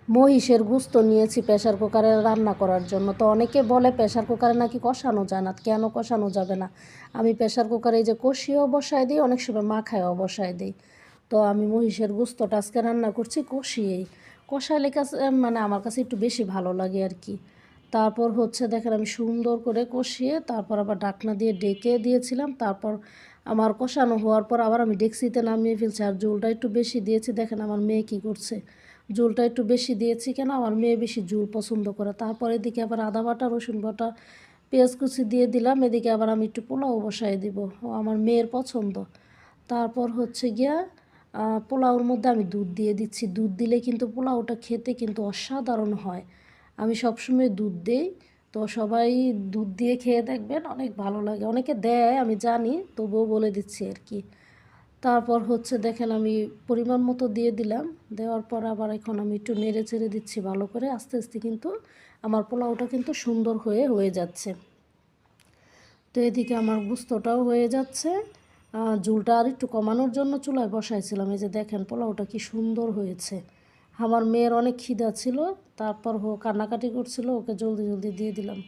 মহিষের গোশত নিয়েছি প্রেসার কুকারে রান্না করার জন্য। তো অনেকে বলে প্রেসার কুকারে নাকি কষানো যায় না। কেন কষানো যাবে না? আমি প্রেসার কুকারে এই যে কষিয়েও বসায় দিই, অনেক সময় মাখায়ও বসায় দিই। তো আমি মহিষের গোশতটা আজকে রান্না করছি কষিয়েই। কষাইলে কাছে মানে আমার কাছে একটু বেশি ভালো লাগে আর কি। তারপর হচ্ছে দেখেন আমি সুন্দর করে কষিয়ে তারপর আবার ঢাকনা দিয়ে ডেকে দিয়েছিলাম। তারপর আমার কষানো হওয়ার পর আবার আমি ডেকচিতে নামিয়ে ফেলছি। আর ঝোলটা একটু বেশি দিয়েছি। দেখেন আমার মেয়ে কী করছে, ঝোলটা একটু বেশি দিয়েছি কেন, আমার মেয়ে বেশি ঝোল পছন্দ করে। তারপর এদিকে আবার আদা বাটা, রসুন বাটা, পেঁয়াজ কুচি দিয়ে দিলাম। এদিকে আবার আমি একটু পোলাও বসাই দিব, ও আমার মেয়ের পছন্দ। তারপর হচ্ছে গিয়া পোলাওর মধ্যে আমি দুধ দিয়ে দিচ্ছি। দুধ দিলে কিন্তু পোলাওটা খেতে কিন্তু অসাধারণ হয়। আমি সবসময় দুধ দিই। তো সবাই দুধ দিয়ে খেয়ে দেখবেন, অনেক ভালো লাগে। অনেকে দেয় আমি জানি, তবুও বলে দিচ্ছি আর কি। তারপর হচ্ছে দেখেন আমি পরিমাণ মতো দিয়ে দিলাম। দেওয়ার পর আবার এখন আমি একটু নেড়ে চেড়ে দিচ্ছি ভালো করে। আস্তে আস্তে কিন্তু আমার পোলাওটা কিন্তু সুন্দর হয়ে যাচ্ছে। তো এদিকে আমার গোস্তটাও হয়ে যাচ্ছে। ঝোলটা আর একটু কমানোর জন্য চুলায় বসাইছিলাম। এই যে দেখেন পোলাওটা কি সুন্দর হয়েছে। আমার মেয়ের অনেক খিদা ছিল, তারপর কান্নাকাটি করছিল, ওকে জলদি জলদি দিয়ে দিলাম।